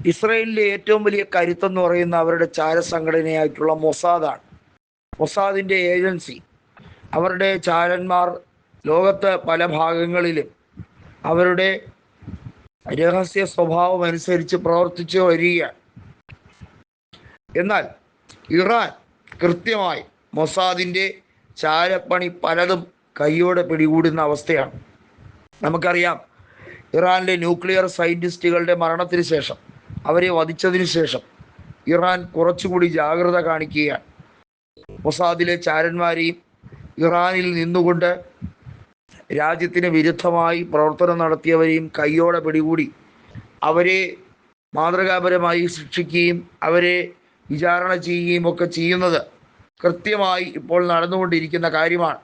ഇസ്രയേലിലെ ഏറ്റവും വലിയ കരുത്തെന്ന് പറയുന്ന അവരുടെ ചാരസംഘടനയായിട്ടുള്ള മൊസാദാണ്. മൊസാദിൻ്റെ ഏജൻസി, അവരുടെ ചാരന്മാർ ലോകത്ത് പല ഭാഗങ്ങളിലും അവരുടെ രഹസ്യ സ്വഭാവം അനുസരിച്ച് പ്രവർത്തിച്ചു വരികയാണ്. എന്നാൽ ഇറാൻ കൃത്യമായി മൊസാദിൻ്റെ ചാരപ്പണി പലതും കയ്യോടെ പിടികൂടുന്ന അവസ്ഥയാണ്. നമുക്കറിയാം, ഇറാനിലെ ന്യൂക്ലിയർ സയൻറ്റിസ്റ്റുകളുടെ മരണത്തിന് ശേഷം, അവരെ വധിച്ചതിന് ശേഷം ഇറാൻ കുറച്ചുകൂടി ജാഗ്രത കാണിക്കുകയാണ്. മൊസാദിലെ ചാരന്മാരെയും ഇറാനിൽ നിന്നുകൊണ്ട് രാജ്യത്തിന് വിരുദ്ധമായി പ്രവർത്തനം നടത്തിയവരെയും കയ്യോടെ പിടികൂടി അവരെ മാതൃകാപരമായി ശിക്ഷിക്കുകയും അവരെ വിചാരണ ചെയ്യുകയും ഒക്കെ ചെയ്യുന്നത് കൃത്യമായി ഇപ്പോൾ നടന്നുകൊണ്ടിരിക്കുന്ന കാര്യമാണ്.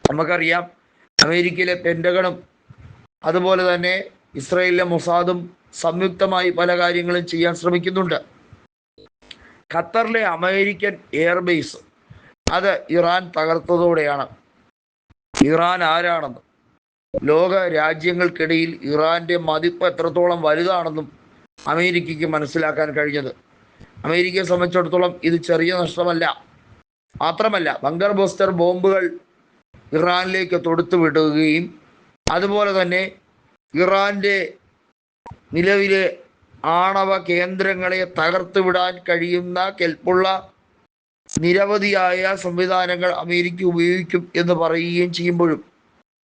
നമുക്കറിയാം, അമേരിക്കയിലെ പെൻറ്റഗണും അതുപോലെ തന്നെ ഇസ്രയേലിലെ മൊസാദും സംയുക്തമായി പല കാര്യങ്ങളും ചെയ്യാൻ ശ്രമിക്കുന്നുണ്ട്. ഖത്തറിലെ അമേരിക്കൻ എയർബേസ് അത് ഇറാൻ തകർത്തതോടെയാണ് ഇറാൻ ആരാണെന്നും ലോക രാജ്യങ്ങൾക്കിടയിൽ ഇറാൻ്റെ മതിപ്പ് എത്രത്തോളം വലുതാണെന്നും അമേരിക്കയ്ക്ക് മനസ്സിലാക്കാൻ കഴിഞ്ഞത്. അമേരിക്കയെ സംബന്ധിച്ചിടത്തോളം ഇത് ചെറിയ നഷ്ടമല്ല. മാത്രമല്ല, ബങ്കർ ബസ്റ്റർ ബോംബുകൾ ഇറാനിലേക്ക് തൊടുത്തു വിടുകയും അതുപോലെ തന്നെ ഇറാൻ്റെ നിലവിലെ ആണവ കേന്ദ്രങ്ങളെ തകർത്ത് വിടാൻ കഴിയുന്ന കെൽപ്പുള്ള നിരവധിയായ സംവിധാനങ്ങൾ അമേരിക്ക ഉപയോഗിക്കും എന്ന് പറയുകയും ചെയ്യുമ്പോഴും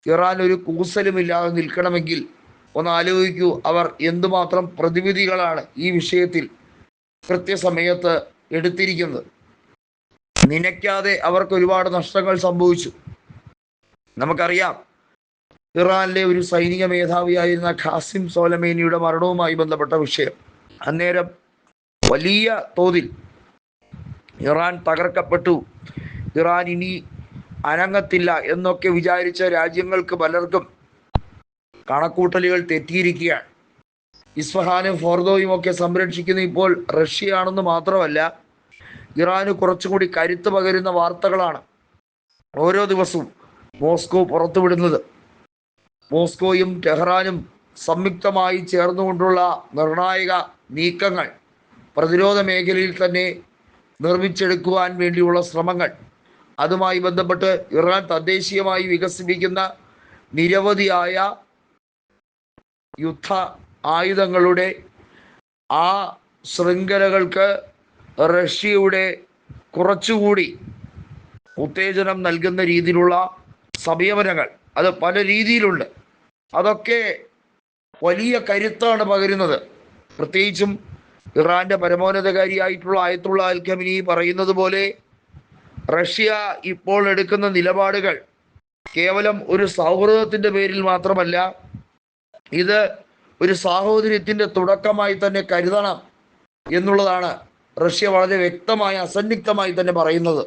ഇറാൻ ഒരു കൂസലുമില്ലാതെ നിൽക്കണമെങ്കിൽ ഒന്ന് ആലോചിക്കൂ, അവർ എന്തുമാത്രം പ്രതിവിധികളാണ് ഈ വിഷയത്തിൽ കൃത്യസമയത്ത് എടുത്തിരിക്കുന്നത്. നനയ്ക്കാതെ അവർക്ക് ഒരുപാട് നഷ്ടങ്ങൾ സംഭവിച്ചു. നമുക്കറിയാം, ഇറാനിലെ ഒരു സൈനിക മേധാവിയായിരുന്ന ഖാസിം സോലമേനിയുടെ മരണവുമായി ബന്ധപ്പെട്ട വിഷയം. അന്നേരം വലിയ തോതിൽ ഇറാൻ തകർക്കപ്പെട്ടു, ഇറാൻ ഇനി അനങ്ങത്തില്ല എന്നൊക്കെ വിചാരിച്ച രാജ്യങ്ങൾക്ക് പലർക്കും കണക്കൂട്ടലുകൾ തെറ്റിയിരിക്കുകയാണ്. ഇസ്ഫഹാനും ഫോർദോയും ഒക്കെ സംരക്ഷിക്കുന്ന ഇപ്പോൾ റഷ്യയാണെന്ന് മാത്രമല്ല, ഇറാന് കുറച്ചുകൂടി കരുത്ത് പകരുന്ന വാർത്തകളാണ് ഓരോ ദിവസവും മോസ്കോ പുറത്തുവിടുന്നത്. മോസ്കോയും ടെഹ്റാനും സംയുക്തമായി ചേർന്നുകൊണ്ടുള്ള നിർണായക നീക്കങ്ങൾ, പ്രതിരോധ മേഖലയിൽ തന്നെ നിർമ്മിച്ചെടുക്കുവാൻ വേണ്ടിയുള്ള ശ്രമങ്ങൾ, അതുമായി ബന്ധപ്പെട്ട് ഇറാൻ തദ്ദേശീയമായി വികസിപ്പിക്കുന്ന നിരവധിയായ യുദ്ധ ആയുധങ്ങളുടെ ആ ശൃംഖലകൾക്ക് റഷ്യയുടെ കുറച്ചുകൂടി ഉത്തേജനം നൽകുന്ന രീതിയിലുള്ള സമീപനങ്ങൾ അത് പല രീതിയിലുണ്ട്. അതൊക്കെ വലിയ കരുത്താണ് പകരുന്നത്. പ്രത്യേകിച്ചും ഇറാൻ്റെ പരമോന്നതകാരിയായിട്ടുള്ള ആയത്തുള്ള അൽ ഖമീനി പറയുന്നത് പോലെ റഷ്യ ഇപ്പോൾ എടുക്കുന്ന നിലപാടുകൾ കേവലം ഒരു സൗഹൃദത്തിൻ്റെ പേരിൽ മാത്രമല്ല, ഇത് ഒരു സാഹോദര്യത്തിൻ്റെ തുടക്കമായി തന്നെ കരുതണം എന്നുള്ളതാണ് റഷ്യ വളരെ വ്യക്തമായി അസന്നിഗ്ധമായി തന്നെ പറയുന്നത്.